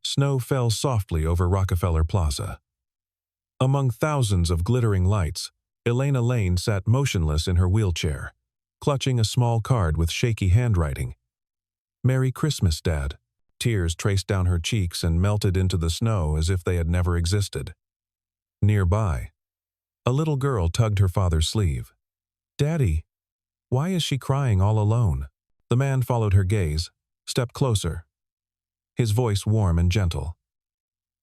Snow fell softly over Rockefeller Plaza. Among thousands of glittering lights, Elena Lane sat motionless in her wheelchair, clutching a small card with shaky handwriting. "Merry Christmas, Dad." Tears traced down her cheeks and melted into the snow as if they had never existed. Nearby, a little girl tugged her father's sleeve. "Daddy, why is she crying all alone?" The man followed her gaze, stepped closer, his voice warm and gentle.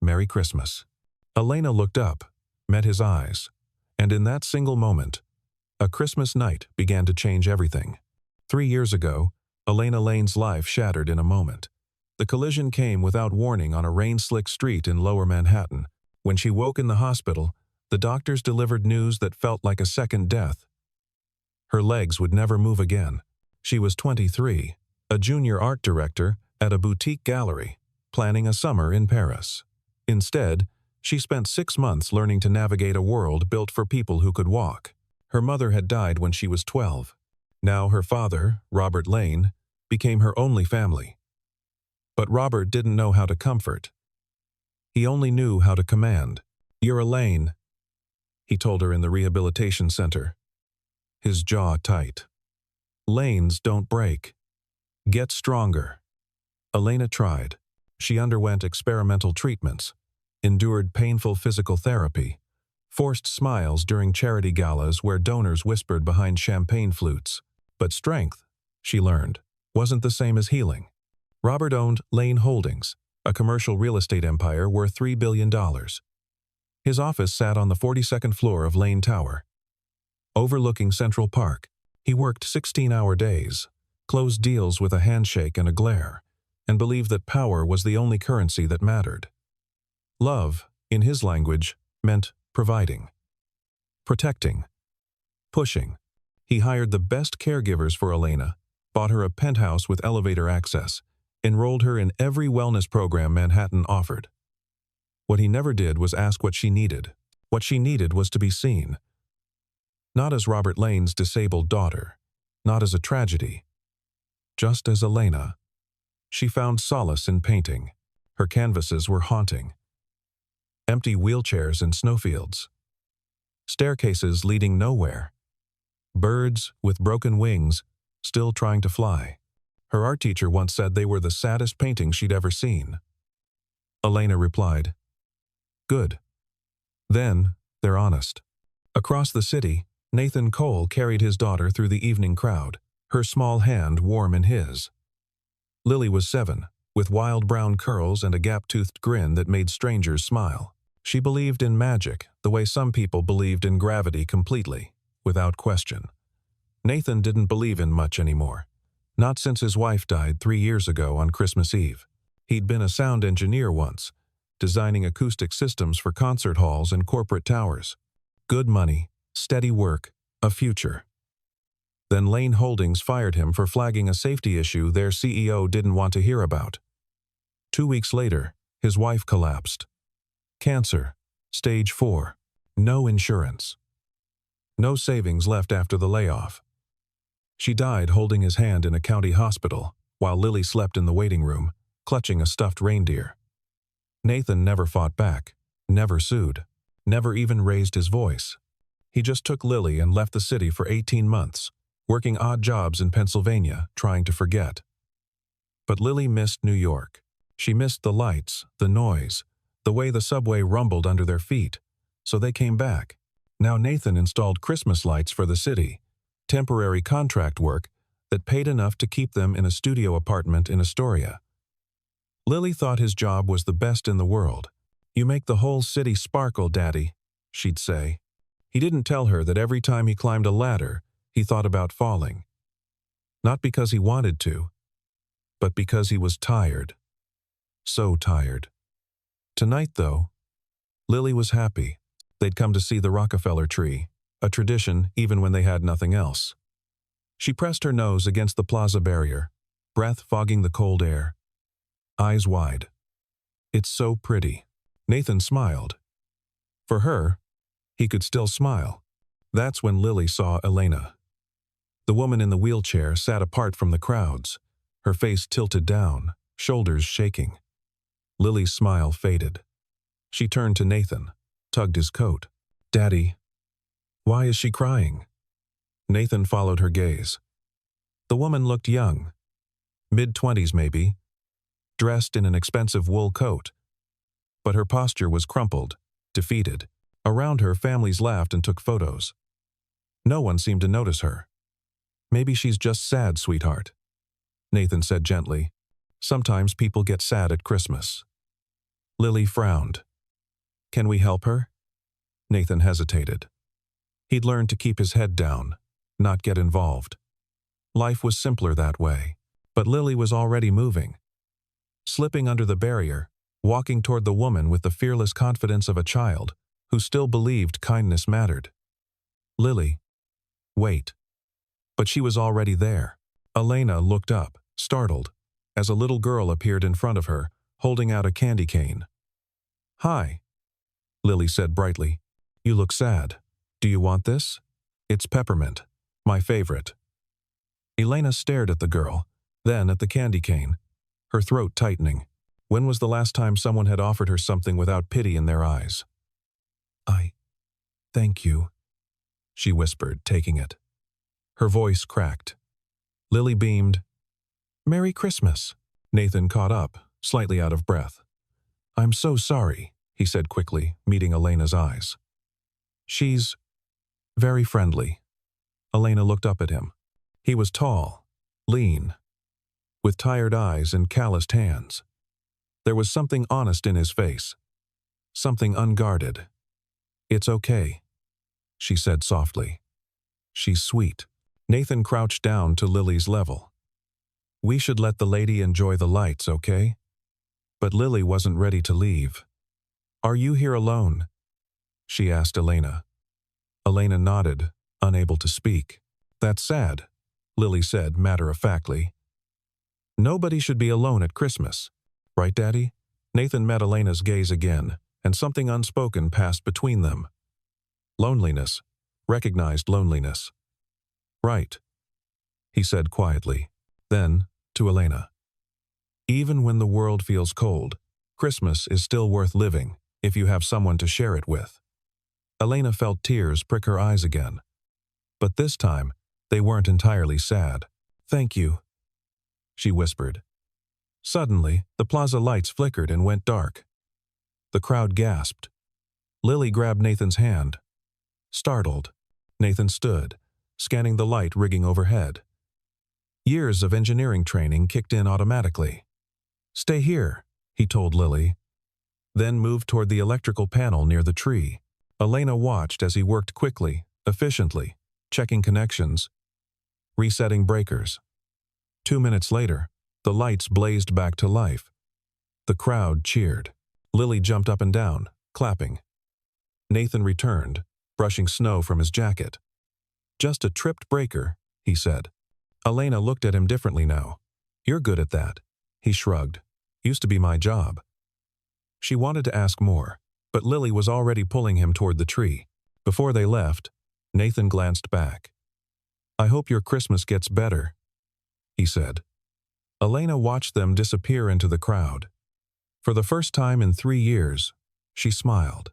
"Merry Christmas." Elena looked up, met his eyes, and in that single moment, a Christmas night began to change everything. 3 years ago, Elena Lane's life shattered in a moment. The collision came without warning on a rain-slick street in Lower Manhattan. When she woke in the hospital, the doctors delivered news that felt like a second death. Her legs would never move again. She was 23, a junior art director at a boutique gallery, planning a summer in Paris. Instead, she spent 6 months learning to navigate a world built for people who could walk. Her mother had died when she was 12. Now her father, Robert Lane, became her only family. But Robert didn't know how to comfort. He only knew how to command. "You're a Lane," he told her in the rehabilitation center, his jaw tight. "Lanes don't break. Get stronger." Elena tried. She underwent experimental treatments, endured painful physical therapy, forced smiles during charity galas where donors whispered behind champagne flutes. But strength, she learned, wasn't the same as healing. Robert owned Lane Holdings, a commercial real estate empire worth $3 billion. His office sat on the 42nd floor of Lane Tower, overlooking Central Park. He worked 16-hour days, closed deals with a handshake and a glare, and believed that power was the only currency that mattered. Love, in his language, meant providing, protecting, pushing. He hired the best caregivers for Elena, bought her a penthouse with elevator access, enrolled her in every wellness program Manhattan offered. What he never did was ask what she needed. What she needed was to be seen. Not as Robert Lane's disabled daughter, not as a tragedy, just as Elena. She found solace in painting. Her canvases were haunting. Empty wheelchairs in snowfields. Staircases leading nowhere. Birds with broken wings, still trying to fly. Her art teacher once said they were the saddest paintings she'd ever seen. Elena replied, "Good. Then, they're honest." Across the city, Nathan Cole carried his daughter through the evening crowd, her small hand warm in his. Lily was 7, with wild brown curls and a gap-toothed grin that made strangers smile. She believed in magic the way some people believed in gravity completely, without question. Nathan didn't believe in much anymore. Not since his wife died 3 years ago on Christmas Eve. He'd been a sound engineer once, designing acoustic systems for concert halls and corporate towers. Good money, steady work, a future. Then Lane Holdings fired him for flagging a safety issue their CEO didn't want to hear about. 2 weeks later, his wife collapsed. Cancer, stage 4, no insurance. No savings left after the layoff. She died holding his hand in a county hospital, while Lily slept in the waiting room, clutching a stuffed reindeer. Nathan never fought back, never sued, never even raised his voice. He just took Lily and left the city for 18 months, working odd jobs in Pennsylvania, trying to forget. But Lily missed New York. She missed the lights, the noise, the way the subway rumbled under their feet, so they came back. Now Nathan installed Christmas lights for the city, temporary contract work that paid enough to keep them in a studio apartment in Astoria. Lily thought his job was the best in the world. "You make the whole city sparkle, Daddy," she'd say. He didn't tell her that every time he climbed a ladder, he thought about falling. Not because he wanted to, but because he was tired. So tired. Tonight, though, Lily was happy. They'd come to see the Rockefeller tree, a tradition even when they had nothing else. She pressed her nose against the plaza barrier, breath fogging the cold air. Eyes wide. "It's so pretty." Nathan smiled. For her, he could still smile. That's when Lily saw Elena. The woman in the wheelchair sat apart from the crowds, her face tilted down, shoulders shaking. Lily's smile faded. She turned to Nathan, tugged his coat. "Daddy, why is she crying?" Nathan followed her gaze. The woman looked young, mid-20s maybe, dressed in an expensive wool coat. But her posture was crumpled, defeated. Around her, families laughed and took photos. No one seemed to notice her. "Maybe she's just sad, sweetheart," Nathan said gently. "Sometimes people get sad at Christmas." Lily frowned. "Can we help her?" Nathan hesitated. He'd learned to keep his head down, not get involved. Life was simpler that way. But Lily was already moving. Slipping under the barrier, walking toward the woman with the fearless confidence of a child who still believed kindness mattered. "Lily, wait." But she was already there. Elena looked up, startled, as a little girl appeared in front of her, holding out a candy cane. "Hi," Lily said brightly. "You look sad. Do you want this? It's peppermint, my favorite." Elena stared at the girl, then at the candy cane, her throat tightening. When was the last time someone had offered her something without pity in their eyes? Thank you," she whispered, taking it. Her voice cracked. Lily beamed. "Merry Christmas." Nathan caught up, slightly out of breath. "I'm so sorry," he said quickly, meeting Elena's eyes. "She's very friendly." Elena looked up at him. He was tall, lean, with tired eyes and calloused hands. There was something honest in his face, something unguarded. "It's okay," she said softly. "She's sweet." Nathan crouched down to Lily's level. "We should let the lady enjoy the lights, okay?" But Lily wasn't ready to leave. "Are you here alone?" she asked Elena. Elena nodded, unable to speak. "That's sad," Lily said matter-of-factly. "Nobody should be alone at Christmas. Right, Daddy?" Nathan met Elena's gaze again, and something unspoken passed between them. Loneliness. Recognized loneliness. "Right," he said quietly. Then, to Elena. "Even when the world feels cold, Christmas is still worth living if you have someone to share it with." Elena felt tears prick her eyes again. But this time, they weren't entirely sad. "Thank you," she whispered. Suddenly, the plaza lights flickered and went dark. The crowd gasped. Lily grabbed Nathan's hand. Startled, Nathan stood, scanning the light rigging overhead. Years of engineering training kicked in automatically. "Stay here," he told Lily, then moved toward the electrical panel near the tree. Elena watched as he worked quickly, efficiently, checking connections, resetting breakers. 2 minutes later, the lights blazed back to life. The crowd cheered. Lily jumped up and down, clapping. Nathan returned, brushing snow from his jacket. "Just a tripped breaker," he said. Elena looked at him differently now. "You're good at that." He shrugged. "Used to be my job." She wanted to ask more, but Lily was already pulling him toward the tree. Before they left, Nathan glanced back. "I hope your Christmas gets better," he said. Elena watched them disappear into the crowd. For the first time in 3 years, she smiled.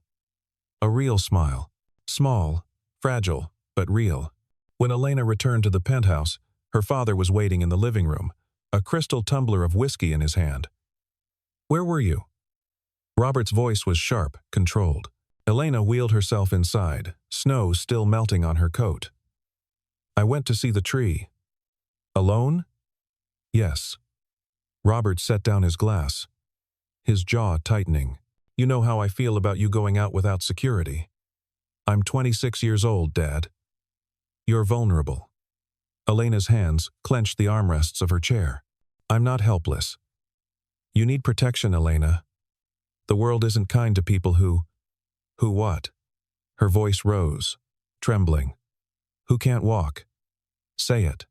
A real smile. Small, fragile, but real. When Elena returned to the penthouse, her father was waiting in the living room, a crystal tumbler of whiskey in his hand. "Where were you?" Robert's voice was sharp, controlled. Elena wheeled herself inside, snow still melting on her coat. "I went to see the tree." "Alone?" "Yes." Robert set down his glass, his jaw tightening. "You know how I feel about you going out without security. I'm 26 years old, Dad. You're vulnerable." Elena's hands clenched the armrests of her chair. "I'm not helpless. You need protection, Elena. The world isn't kind to people who what?" Her voice rose, trembling. "Who can't walk? Say it."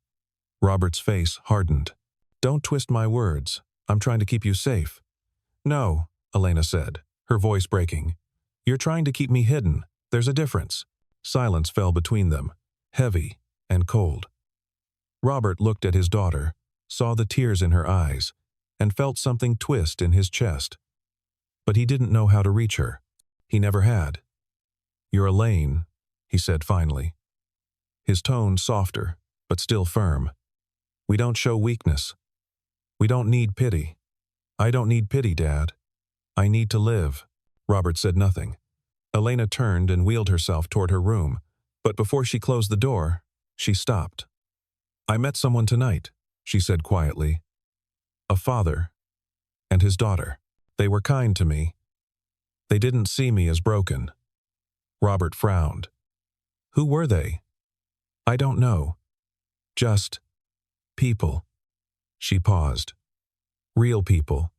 Robert's face hardened. "Don't twist my words. I'm trying to keep you safe." "No," Elena said, her voice breaking. "You're trying to keep me hidden. There's a difference." Silence fell between them, heavy and cold. Robert looked at his daughter, saw the tears in her eyes, and felt something twist in his chest. but he didn't know how to reach her. He never had. "You're Elaine," he said finally. His tone softer, but still firm. "We don't show weakness. We don't need pity. I don't need pity, Dad. I need to live." Robert said nothing. Elena turned and wheeled herself toward her room, but before she closed the door, she stopped. "I met someone tonight," she said quietly. "A father and his daughter. They were kind to me. They didn't see me as broken." Robert frowned. "Who were they?" "I don't know. Just people." She paused. "Real people."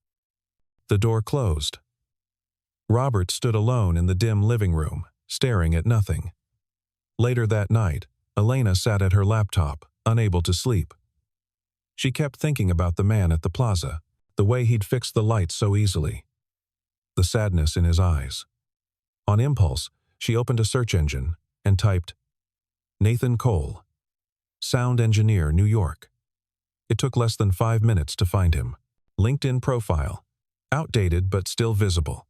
The door closed. Robert stood alone in the dim living room, staring at nothing. Later that night, Elena sat at her laptop, unable to sleep. She kept thinking about the man at the plaza, the way he'd fixed the lights so easily. The sadness in his eyes. On impulse, she opened a search engine and typed, "Nathan Cole, sound engineer, New York." It took less than 5 minutes to find him. LinkedIn profile, outdated but still visible.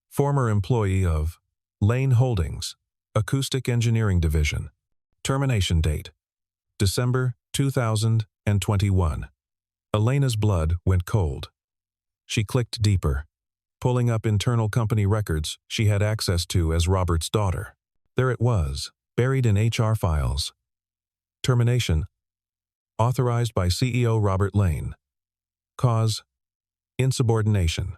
Former employee of Lane Holdings, Acoustic Engineering Division. Termination date, December 2021. Elena's blood went cold. She clicked deeper, pulling up internal company records she had access to as Robert's daughter. There it was, buried in HR files. Termination. Authorized by CEO Robert Lane. Cause: insubordination.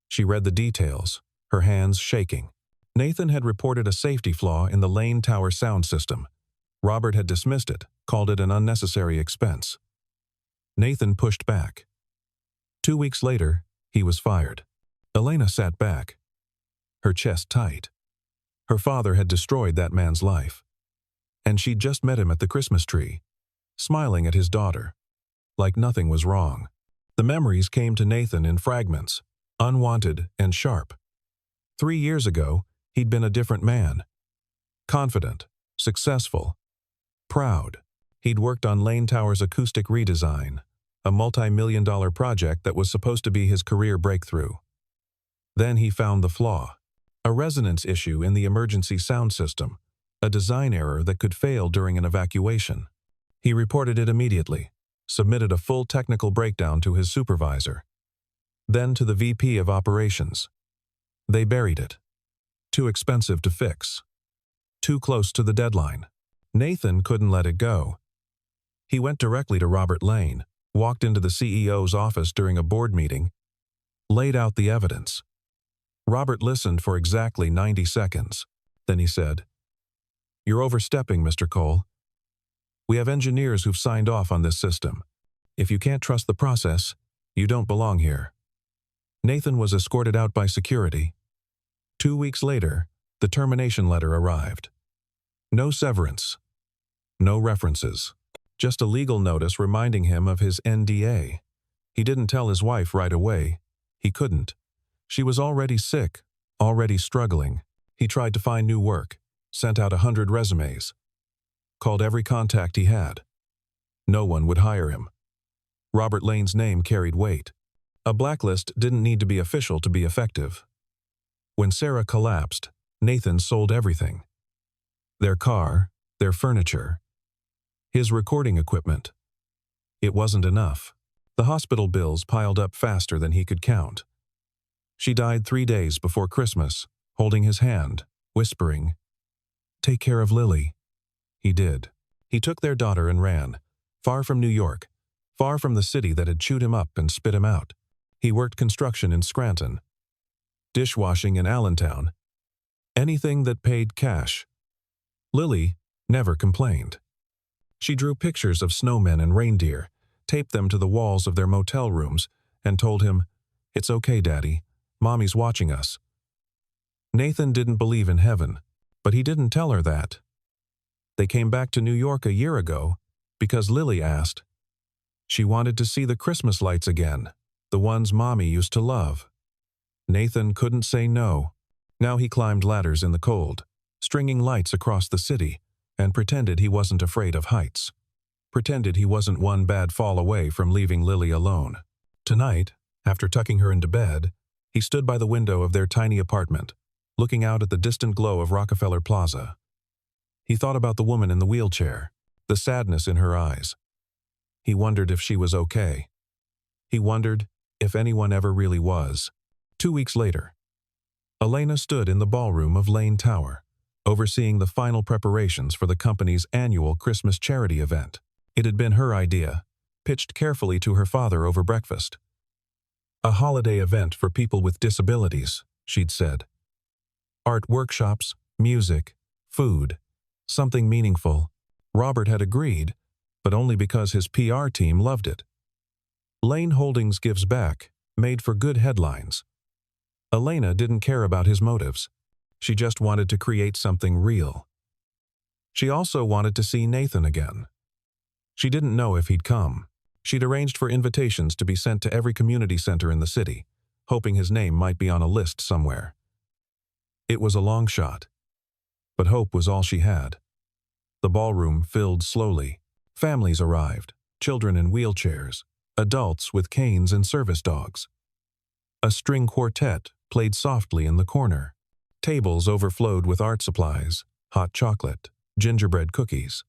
She read the details, her hands shaking. Nathan had reported a safety flaw in the Lane Tower sound system. Robert had dismissed it, called it an unnecessary expense. Nathan pushed back. 2 weeks later, he was fired. Elena sat back, her chest tight. Her father had destroyed that man's life. And she'd just met him at the Christmas tree, smiling at his daughter, like nothing was wrong. The memories came to Nathan in fragments, unwanted and sharp. 3 years ago, he'd been a different man. Confident, successful, proud. He'd worked on Lane Tower's acoustic redesign, a multi-million-dollar project that was supposed to be his career breakthrough. Then he found the flaw, a resonance issue in the emergency sound system, a design error that could fail during an evacuation. He reported it immediately, submitted a full technical breakdown to his supervisor, then to the VP of operations. They buried it. Too expensive to fix. Too close to the deadline. Nathan couldn't let it go. He went directly to Robert Lane, walked into the CEO's office during a board meeting, laid out the evidence. Robert listened for exactly 90 seconds. Then he said, "You're overstepping, Mr. Cole. We have engineers who've signed off on this system. If you can't trust the process, you don't belong here." Nathan was escorted out by security. 2 weeks later, the termination letter arrived. No severance. No references. Just a legal notice reminding him of his NDA. He didn't tell his wife right away. He couldn't. She was already sick, already struggling. He tried to find new work, sent out 100 resumes, called every contact he had. No one would hire him. Robert Lane's name carried weight. A blacklist didn't need to be official to be effective. When Sarah collapsed, Nathan sold everything. Their car, their furniture, his recording equipment. It wasn't enough. The hospital bills piled up faster than he could count. She died 3 days before Christmas, holding his hand, whispering, "Take care of Lily." He did. He took their daughter and ran, far from New York, far from the city that had chewed him up and spit him out. He worked construction in Scranton, dishwashing in Allentown, anything that paid cash. Lily never complained. She drew pictures of snowmen and reindeer, taped them to the walls of their motel rooms, and told him, "It's okay, Daddy. Mommy's watching us." Nathan didn't believe in heaven, but he didn't tell her that. They came back to New York a year ago because Lily asked. She wanted to see the Christmas lights again, the ones Mommy used to love. Nathan couldn't say no. Now he climbed ladders in the cold, stringing lights across the city, and pretended he wasn't afraid of heights. Pretended he wasn't one bad fall away from leaving Lily alone. Tonight, after tucking her into bed, He stood by the window of their tiny apartment, looking out at the distant glow of Rockefeller Plaza. He thought about the woman in the wheelchair, the sadness in her eyes. He wondered if she was okay. He wondered if anyone ever really was. 2 weeks later, Elena stood in the ballroom of Lane Tower, overseeing the final preparations for the company's annual Christmas charity event. It had been her idea, pitched carefully to her father over breakfast. A holiday event for people with disabilities, she'd said. Art workshops, music, food, something meaningful. Robert had agreed, but only because his PR team loved it. Lane Holdings Gives Back made for good headlines. Elena didn't care about his motives. She just wanted to create something real. She also wanted to see Nathan again. She didn't know if he'd come. She'd arranged for invitations to be sent to every community center in the city, hoping his name might be on a list somewhere. It was a long shot, but hope was all she had. The ballroom filled slowly. Families arrived, children in wheelchairs, adults with canes and service dogs. A string quartet played softly in the corner. Tables overflowed with art supplies, hot chocolate, gingerbread cookies.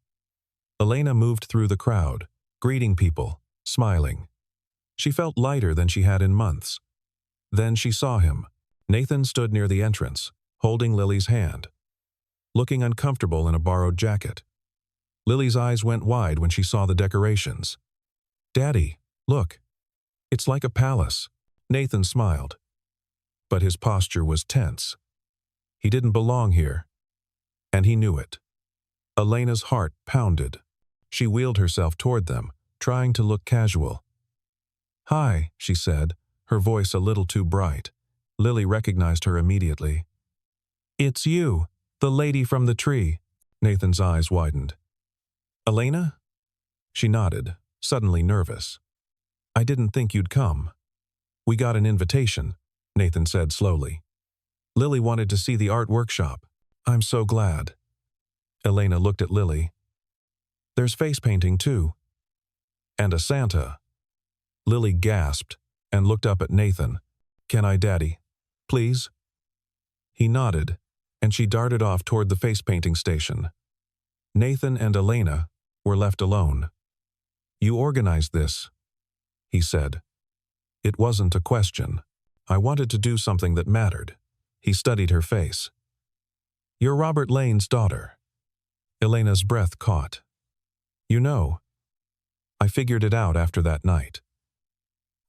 Elena moved through the crowd, greeting people, smiling. She felt lighter than she had in months. Then she saw him. Nathan stood near the entrance, holding Lily's hand, looking uncomfortable in a borrowed jacket. Lily's eyes went wide when she saw the decorations. "Daddy, look. It's like a palace." Nathan smiled, but his posture was tense. He didn't belong here, and he knew it. Elena's heart pounded. She wheeled herself toward them, trying to look casual. "Hi," she said, her voice a little too bright. Lily recognized her immediately. "It's you, the lady from the tree." Nathan's eyes widened. "Elena?" She nodded, suddenly nervous. "I didn't think you'd come." "We got an invitation," Nathan said slowly. "Lily wanted to see the art workshop. I'm so glad." Elena looked at Lily. "There's face painting too. And a Santa." Lily gasped and looked up at Nathan. "Can I, Daddy? Please?" He nodded, and she darted off toward the face painting station. Nathan and Elena were left alone. "You organized this," he said. It wasn't a question. "I wanted to do something that mattered." He studied her face. "You're Robert Lane's daughter." Elena's breath caught. "You know, I figured it out after that night.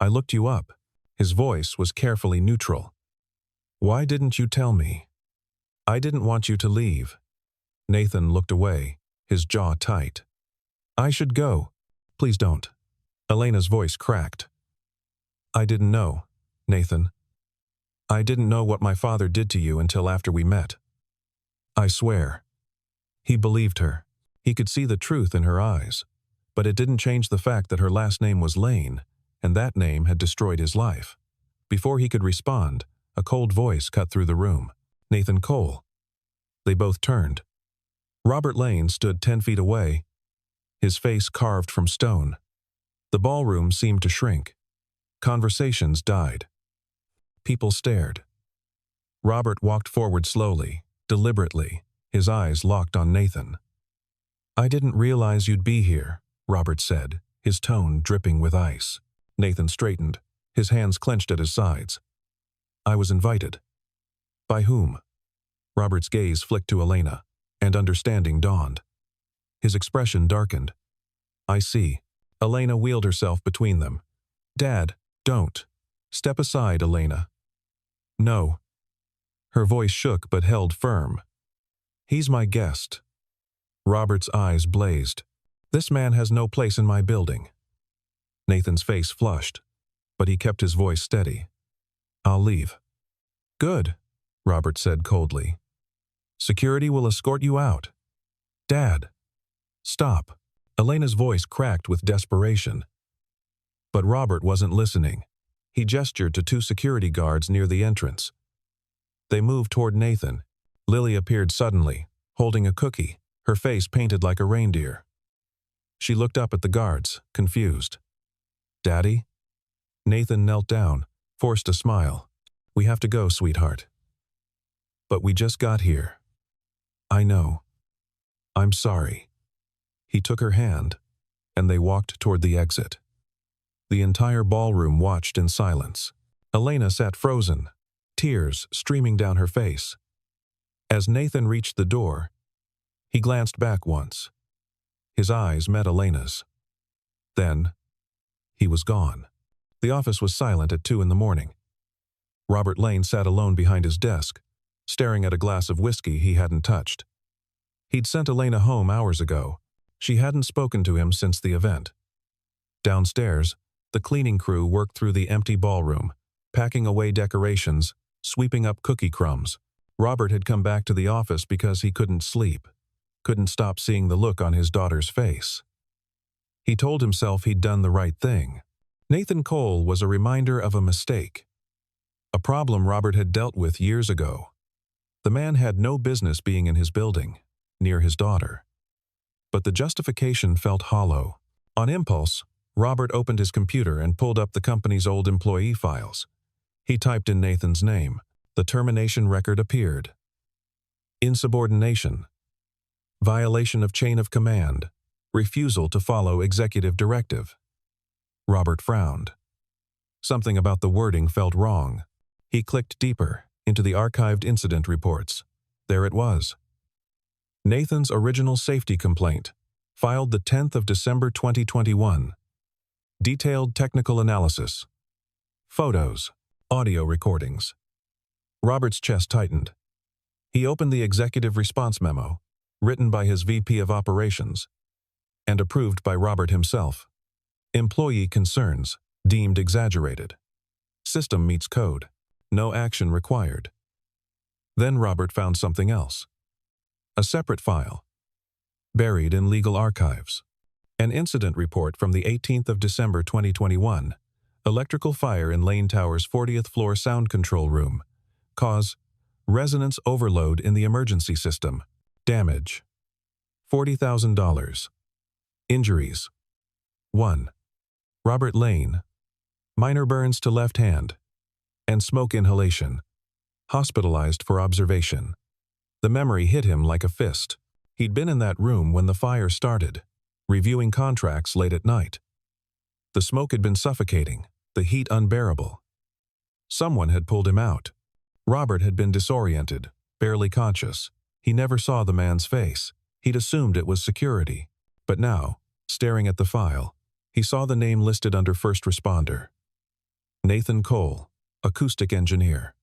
I looked you up." His voice was carefully neutral. "Why didn't you tell me?" "I didn't want you to leave." Nathan looked away, his jaw tight. "I should go." "Please don't." Elena's voice cracked. "I didn't know, Nathan. I didn't know what my father did to you until after we met. I swear." He believed her. He could see the truth in her eyes, but it didn't change the fact that her last name was Lane, and that name had destroyed his life. Before he could respond, a cold voice cut through the room. "Nathan Cole." They both turned. Robert Lane stood 10 feet away, his face carved from stone. The ballroom seemed to shrink. Conversations died. People stared. Robert walked forward slowly, deliberately, his eyes locked on Nathan. "I didn't realize you'd be here," Robert said, his tone dripping with ice. Nathan straightened, his hands clenched at his sides. "I was invited." "By whom?" Robert's gaze flicked to Elena, and understanding dawned. His expression darkened. "I see." Elena wheeled herself between them. "Dad, don't. Step aside, Elena." "No." Her voice shook but held firm. "He's my guest." Robert's eyes blazed. "This man has no place in my building." Nathan's face flushed, but he kept his voice steady. "I'll leave." "Good," Robert said coldly. "Security will escort you out." "Dad." "Stop." Elena's voice cracked with desperation. But Robert wasn't listening. He gestured to 2 security guards near the entrance. They moved toward Nathan. Lily appeared suddenly, holding a cookie, her face painted like a reindeer. She looked up at the guards, confused. "Daddy?" Nathan knelt down, forced a smile. We have to go, sweetheart. But we just got here. I know. I'm sorry. He took her hand, and they walked toward the exit. The entire ballroom watched in silence. Elena sat frozen, tears streaming down her face. As Nathan reached the door, he glanced back once. His eyes met Elena's. Then, he was gone. The office was silent at 2 a.m. Robert Lane sat alone behind his desk, staring at a glass of whiskey he hadn't touched. He'd sent Elena home hours ago. She hadn't spoken to him since the event. Downstairs, the cleaning crew worked through the empty ballroom, packing away decorations, sweeping up cookie crumbs. Robert had come back to the office because he couldn't sleep, couldn't stop seeing the look on his daughter's face. He told himself he'd done the right thing. Nathan Cole was a reminder of a mistake, a problem Robert had dealt with years ago. The man had no business being in his building, near his daughter. But the justification felt hollow. On impulse, Robert opened his computer and pulled up the company's old employee files. He typed in Nathan's name. The termination record appeared. Insubordination. Violation of chain of command. Refusal to follow executive directive. Robert frowned. Something about the wording felt wrong. He clicked deeper into the archived incident reports. There it was. Nathan's original safety complaint, filed the 10th of December 2021. Detailed technical analysis. Photos, audio recordings. Robert's chest tightened. He opened the executive response memo, written by his VP of Operations, and approved by Robert himself. Employee concerns, deemed exaggerated. System meets code. No action required. Then Robert found something else. A separate file, buried in legal archives. An incident report from the 18th of December 2021. Electrical fire in Lane Tower's 40th floor sound control room. Cause, resonance overload in the emergency system. Damage, $40,000. Injuries. 1. Robert Lane. Minor burns to left hand and smoke inhalation. Hospitalized for observation. The memory hit him like a fist. He'd been in that room when the fire started, reviewing contracts late at night. The smoke had been suffocating, the heat unbearable. Someone had pulled him out. Robert had been disoriented, barely conscious. He never saw the man's face. He'd assumed it was security. But now, staring at the file, he saw the name listed under first responder. Nathan Cole, acoustic engineer.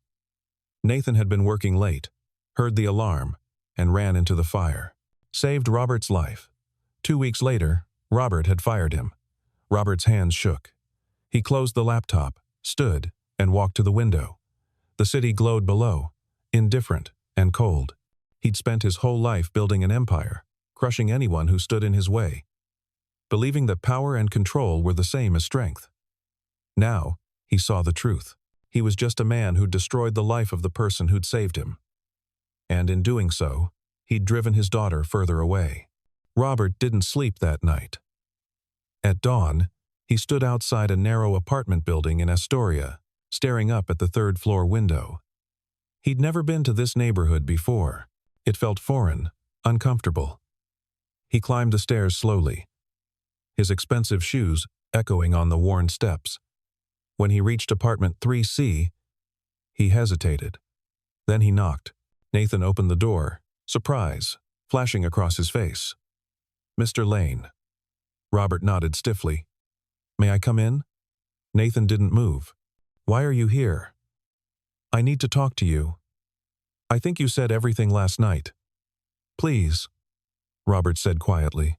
Nathan had been working late, heard the alarm, and ran into the fire. Saved Robert's life. 2 weeks later, Robert had fired him. Robert's hands shook. He closed the laptop, stood, and walked to the window. The city glowed below, indifferent and cold. He'd spent his whole life building an empire, crushing anyone who stood in his way, believing that power and control were the same as strength. Now, he saw the truth. He was just a man who'd destroyed the life of the person who'd saved him. And in doing so, he'd driven his daughter further away. Robert didn't sleep that night. At dawn, he stood outside a narrow apartment building in Astoria, staring up at the third-floor window. He'd never been to this neighborhood before. It felt foreign, uncomfortable. He climbed the stairs slowly, his expensive shoes echoing on the worn steps. When he reached apartment 3C, he hesitated. Then he knocked. Nathan opened the door, surprise flashing across his face. "Mr. Lane." Robert nodded stiffly. "May I come in?" Nathan didn't move. "Why are you here?" "I need to talk to you. I think you said everything last night." "Please," Robert said quietly.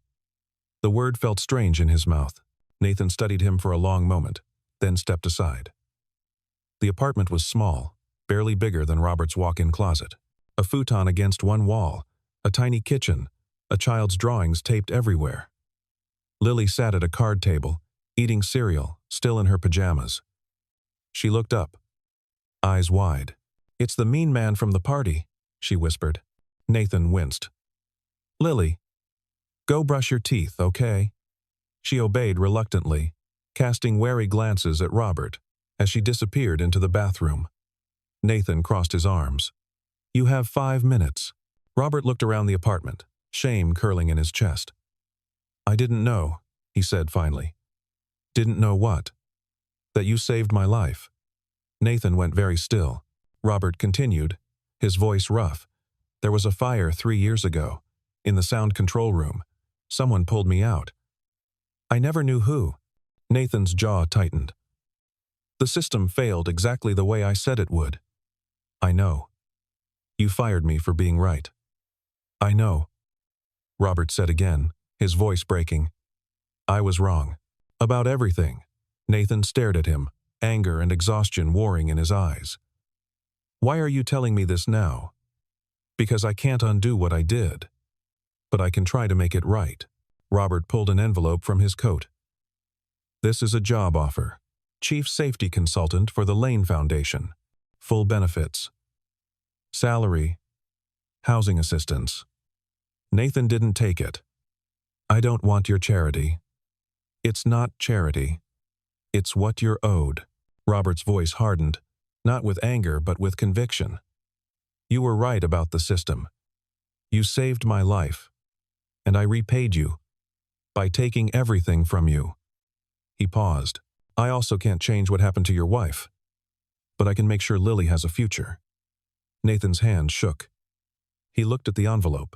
The word felt strange in his mouth. Nathan studied him for a long moment, then stepped aside. The apartment was small, barely bigger than Robert's walk-in closet. A futon against one wall, a tiny kitchen, a child's drawings taped everywhere. Lily sat at a card table, eating cereal, still in her pajamas. She looked up, eyes wide. "It's the mean man from the party," she whispered. Nathan winced. "Lily, go brush your teeth, okay?" She obeyed reluctantly, casting wary glances at Robert as she disappeared into the bathroom. Nathan crossed his arms. You have 5 minutes. Robert looked around the apartment, shame curling in his chest. I didn't know, he said finally. Didn't know what? That you saved my life. Nathan went very still. Robert continued, his voice rough. There was a fire 3 years ago. In the sound control room. Someone pulled me out. I never knew who. Nathan's jaw tightened. The system failed exactly the way I said it would. I know. You fired me for being right. I know. Robert said again, his voice breaking. I was wrong. About everything. Nathan stared at him, anger and exhaustion warring in his eyes. Why are you telling me this now? Because I can't undo what I did. But I can try to make it right. Robert pulled an envelope from his coat. This is a job offer. Chief Safety Consultant for the Lane Foundation. Full benefits. Salary. Housing assistance. Nathan didn't take it. I don't want your charity. It's not charity. It's what you're owed. Robert's voice hardened, not with anger but with conviction. You were right about the system. You saved my life. And I repaid you. By taking everything from you. He paused. I also can't change what happened to your wife. But I can make sure Lily has a future. Nathan's hand shook. He looked at the envelope.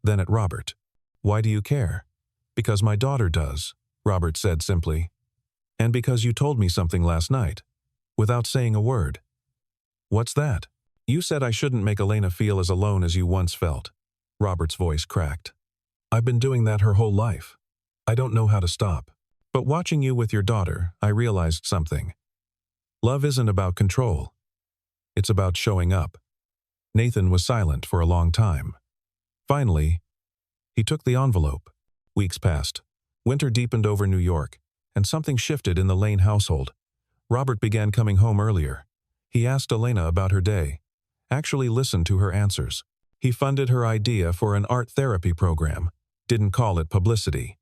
Then at Robert. Why do you care? Because my daughter does, Robert said simply. And because you told me something last night. Without saying a word. What's that? You said I shouldn't make Elena feel as alone as you once felt. Robert's voice cracked. I've been doing that her whole life. I don't know how to stop. But watching you with your daughter, I realized something. Love isn't about control. It's about showing up. Nathan was silent for a long time. Finally, he took the envelope. Weeks passed. Winter deepened over New York, and something shifted in the Lane household. Robert began coming home earlier. He asked Elena about her day, actually listened to her answers. He funded her idea for an art therapy program, didn't call it publicity.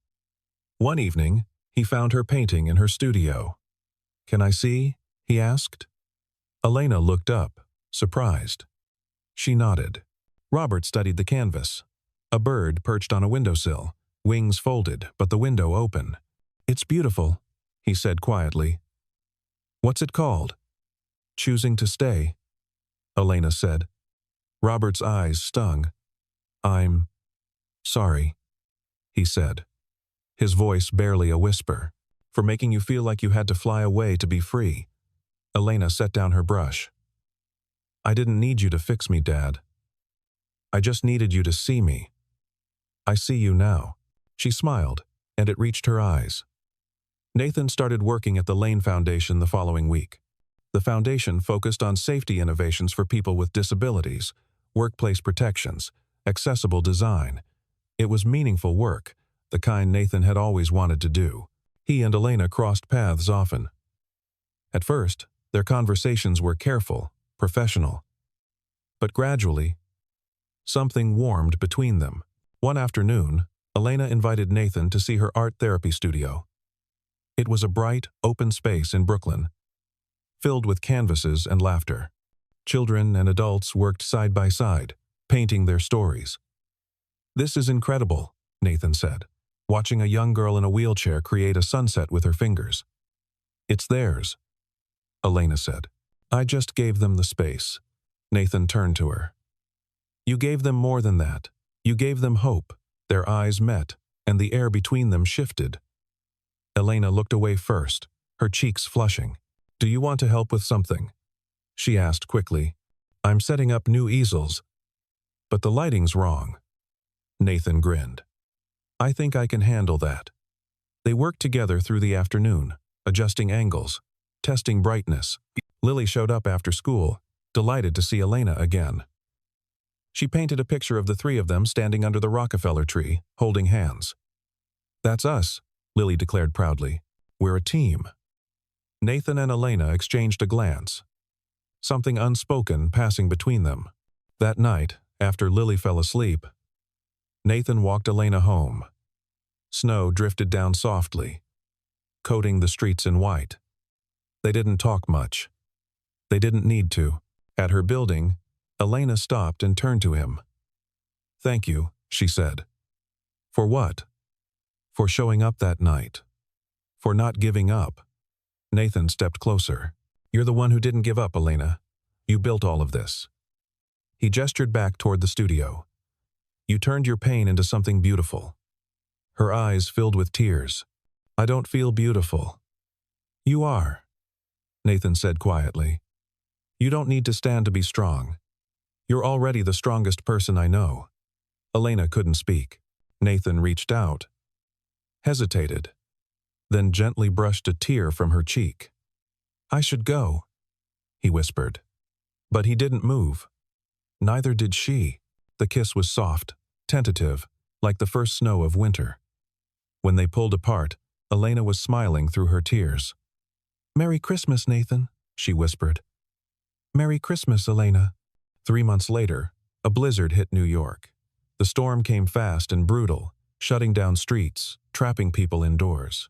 One evening, he found her painting in her studio. Can I see? He asked. Elena looked up, surprised. She nodded. Robert studied the canvas. A bird perched on a windowsill, wings folded, but the window open. It's beautiful, he said quietly. What's it called? Choosing to stay, Elena said. Robert's eyes stung. I'm sorry, he said. His voice barely a whisper. For making you feel like you had to fly away to be free. Elena set down her brush. I didn't need you to fix me, Dad. I just needed you to see me. I see you now. She smiled, and it reached her eyes. Nathan started working at the Lane Foundation the following week. The foundation focused on safety innovations for people with disabilities, workplace protections, accessible design. It was meaningful work, the kind Nathan had always wanted to do. He and Elena crossed paths often. At first, their conversations were careful, professional. But gradually, something warmed between them. One afternoon, Elena invited Nathan to see her art therapy studio. It was a bright, open space in Brooklyn, filled with canvases and laughter. Children and adults worked side by side, painting their stories. This is incredible, Nathan said, watching a young girl in a wheelchair create a sunset with her fingers. It's theirs, Elena said. I just gave them the space. Nathan turned to her. You gave them more than that. You gave them hope. Their eyes met, and the air between them shifted. Elena looked away first, her cheeks flushing. Do you want to help with something? She asked quickly. I'm setting up new easels. But the lighting's wrong. Nathan grinned. I think I can handle that. They worked together through the afternoon, adjusting angles, testing brightness. Lily showed up after school, delighted to see Elena again. She painted a picture of the three of them standing under the Rockefeller tree, holding hands. That's us, Lily declared proudly. We're a team. Nathan and Elena exchanged a glance, something unspoken passing between them. That night, after Lily fell asleep, Nathan walked Elena home. Snow drifted down softly, coating the streets in white. They didn't talk much. They didn't need to. At her building, Elena stopped and turned to him. "Thank you," she said. "For what?" "For showing up that night. For not giving up." Nathan stepped closer. "You're the one who didn't give up, Elena. You built all of this." He gestured back toward the studio. "You turned your pain into something beautiful." Her eyes filled with tears. "I don't feel beautiful." "You are," Nathan said quietly. "You don't need to stand to be strong. You're already the strongest person I know." Elena couldn't speak. Nathan reached out, hesitated, then gently brushed a tear from her cheek. "I should go," he whispered. But he didn't move. Neither did she. The kiss was soft, tentative, like the first snow of winter. When they pulled apart, Elena was smiling through her tears. "Merry Christmas, Nathan," she whispered. "Merry Christmas, Elena." 3 months later, a blizzard hit New York. The storm came fast and brutal, shutting down streets, trapping people indoors.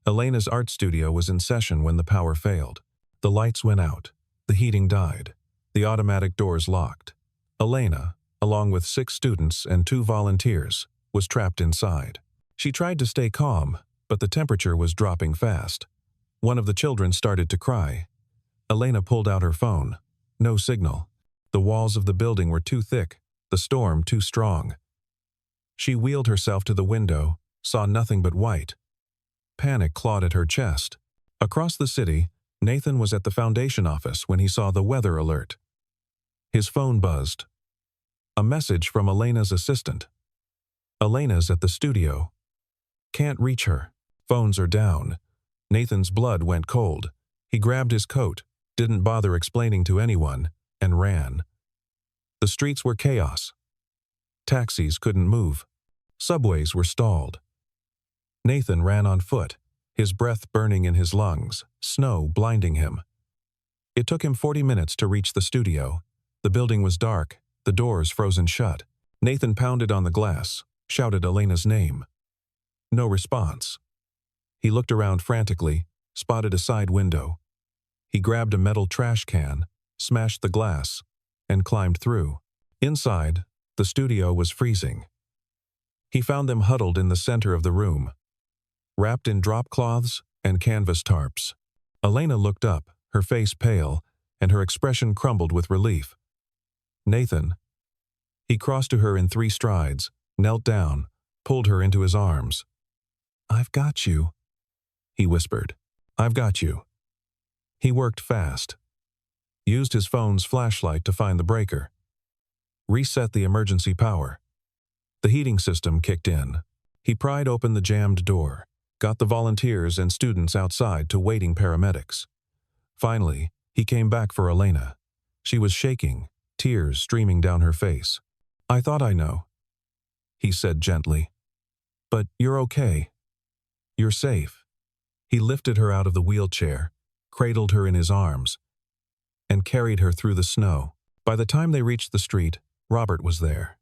Elena's art studio was in session when the power failed. The lights went out. The heating died. The automatic doors locked. Elena, along with 6 students and 2 volunteers, was trapped inside. She tried to stay calm, but the temperature was dropping fast. One of the children started to cry. Elena pulled out her phone. No signal. The walls of the building were too thick, the storm too strong. She wheeled herself to the window, saw nothing but white. Panic clawed at her chest. Across the city, Nathan was at the foundation office when he saw the weather alert. His phone buzzed. A message from Elena's assistant. "Elena's at the studio. Can't reach her. Phones are down." Nathan's blood went cold. He grabbed his coat, didn't bother explaining to anyone, and ran. The streets were chaos. Taxis couldn't move. Subways were stalled. Nathan ran on foot, his breath burning in his lungs, snow blinding him. It took him 40 minutes to reach the studio. The building was dark, the doors frozen shut. Nathan pounded on the glass, shouted Elena's name. No response. He looked around frantically, spotted a side window. He grabbed a metal trash can, smashed the glass, and climbed through. Inside, the studio was freezing. He found them huddled in the center of the room, wrapped in drop cloths and canvas tarps. Elena looked up, her face pale, and her expression crumbled with relief. "Nathan." He crossed to her in 3 strides, knelt down, pulled her into his arms. "I've got you," he whispered. "I've got you." He worked fast. Used his phone's flashlight to find the breaker. Reset the emergency power. The heating system kicked in. He pried open the jammed door, got the volunteers and students outside to waiting paramedics. Finally, he came back for Elena. She was shaking, tears streaming down her face. "I thought I know," he said gently. "But you're okay. You're safe." He lifted her out of the wheelchair, cradled her in his arms, and carried her through the snow. By the time they reached the street, Robert was there.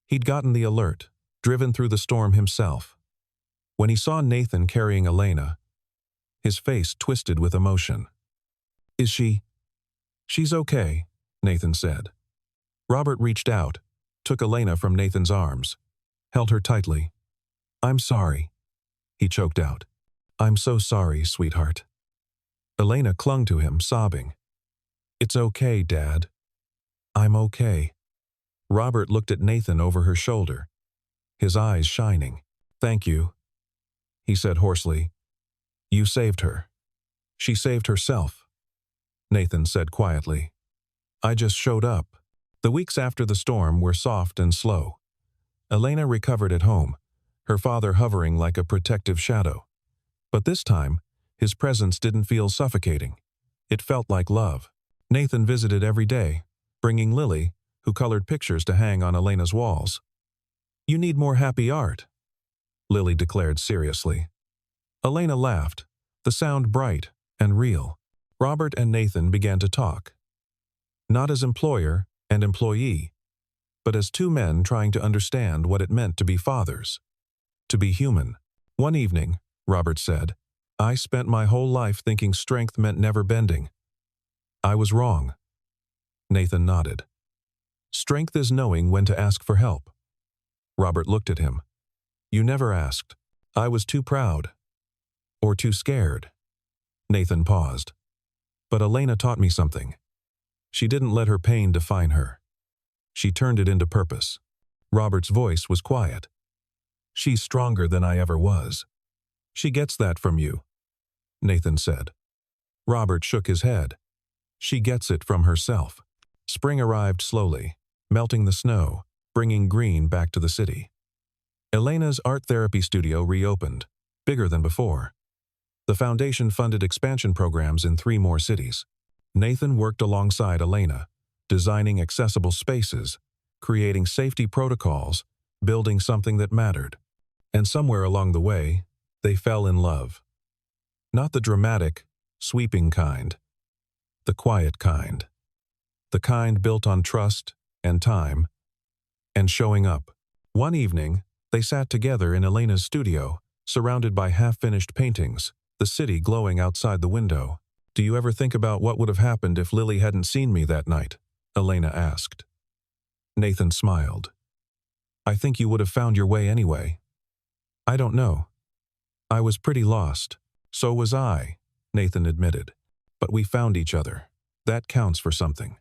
He'd gotten the alert, driven through the storm himself. When he saw Nathan carrying Elena, his face twisted with emotion. "Is she?" "She's okay," Nathan said. Robert reached out, took Elena from Nathan's arms, held her tightly. "I'm sorry," he choked out. "I'm so sorry, sweetheart." Elena clung to him, sobbing. "It's okay, Dad. I'm okay." Robert looked at Nathan over her shoulder, his eyes shining. "Thank you," he said hoarsely. "You saved her." "She saved herself," Nathan said quietly. "I just showed up." The weeks after the storm were soft and slow. Elena recovered at home, her father hovering like a protective shadow. But this time, his presence didn't feel suffocating. It felt like love. Nathan visited every day, bringing Lily, who colored pictures to hang on Elena's walls. "You need more happy art," Lily declared seriously. Elena laughed, the sound bright and real. Robert and Nathan began to talk. Not as employer and employee, but as 2 men trying to understand what it meant to be fathers, to be human. One evening, Robert said, "I spent my whole life thinking strength meant never bending. I was wrong. Nathan nodded. Strength is knowing when to ask for help. Robert looked at him. You never asked. I was too proud. Or too scared. Nathan paused. But Elena taught me something. She didn't let her pain define her. She turned it into purpose. Robert's voice was quiet. She's stronger than I ever was. She gets that from you, Nathan said. Robert shook his head. She gets it from herself. Spring arrived slowly, melting the snow, bringing green back to the city. Elena's art therapy studio reopened, bigger than before. The foundation funded expansion programs in 3 more cities. Nathan worked alongside Elena, designing accessible spaces, creating safety protocols, building something that mattered. And somewhere along the way, they fell in love. Not the dramatic, sweeping kind. The quiet kind. The kind built on trust and time and showing up. One evening, they sat together in Elena's studio, surrounded by half-finished paintings, the city glowing outside the window. Do you ever think about what would have happened if Lily hadn't seen me that night? Elena asked. Nathan smiled. I think you would have found your way anyway. I don't know. I was pretty lost. So was I, Nathan admitted. But we found each other. That counts for something.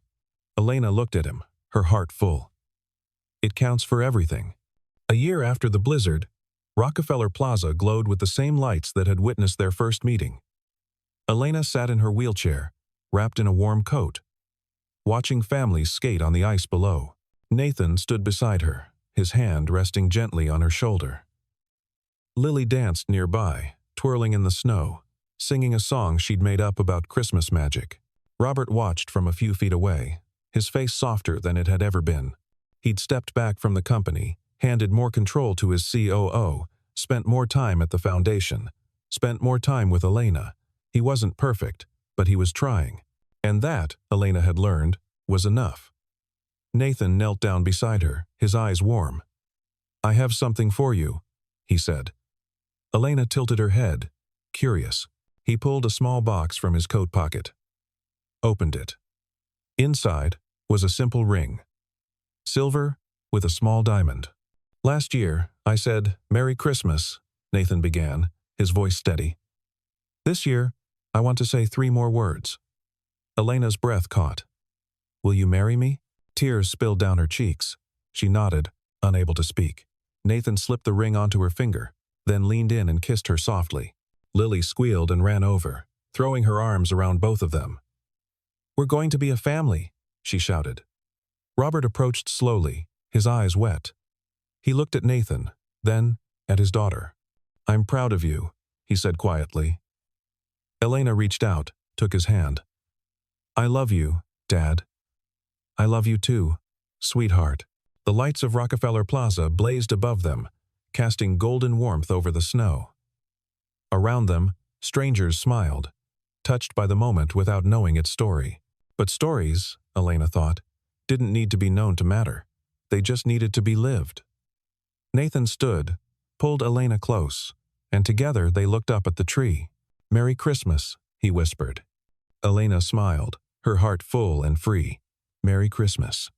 Elena looked at him, her heart full. It counts for everything. A year after the blizzard, Rockefeller Plaza glowed with the same lights that had witnessed their first meeting. Elena sat in her wheelchair, wrapped in a warm coat, watching families skate on the ice below. Nathan stood beside her, his hand resting gently on her shoulder. Lily danced nearby, twirling in the snow, singing a song she'd made up about Christmas magic. Robert watched from a few feet away, his face softer than it had ever been. He'd stepped back from the company, handed more control to his COO, spent more time at the foundation, spent more time with Elena. He wasn't perfect, but he was trying. And that, Elena had learned, was enough. Nathan knelt down beside her, his eyes warm. I have something for you, he said. Elena tilted her head, curious. He pulled a small box from his coat pocket. Opened it. Inside was a simple ring. Silver with a small diamond. Last year, I said, Merry Christmas, Nathan began, his voice steady. This year, I want to say 3 more words. Elena's breath caught. Will you marry me? Tears spilled down her cheeks. She nodded, unable to speak. Nathan slipped the ring onto her finger, then leaned in and kissed her softly. Lily squealed and ran over, throwing her arms around both of them. We're going to be a family, she shouted. Robert approached slowly, his eyes wet. He looked at Nathan, then at his daughter. I'm proud of you, he said quietly. Elena reached out, took his hand. I love you, Dad. I love you too, sweetheart. The lights of Rockefeller Plaza blazed above them, casting golden warmth over the snow. Around them, strangers smiled, touched by the moment without knowing its story. But stories, Elena thought, didn't need to be known to matter. They just needed to be lived. Nathan stood, pulled Elena close, and together they looked up at the tree. Merry Christmas, he whispered. Elena smiled, her heart full and free. Merry Christmas.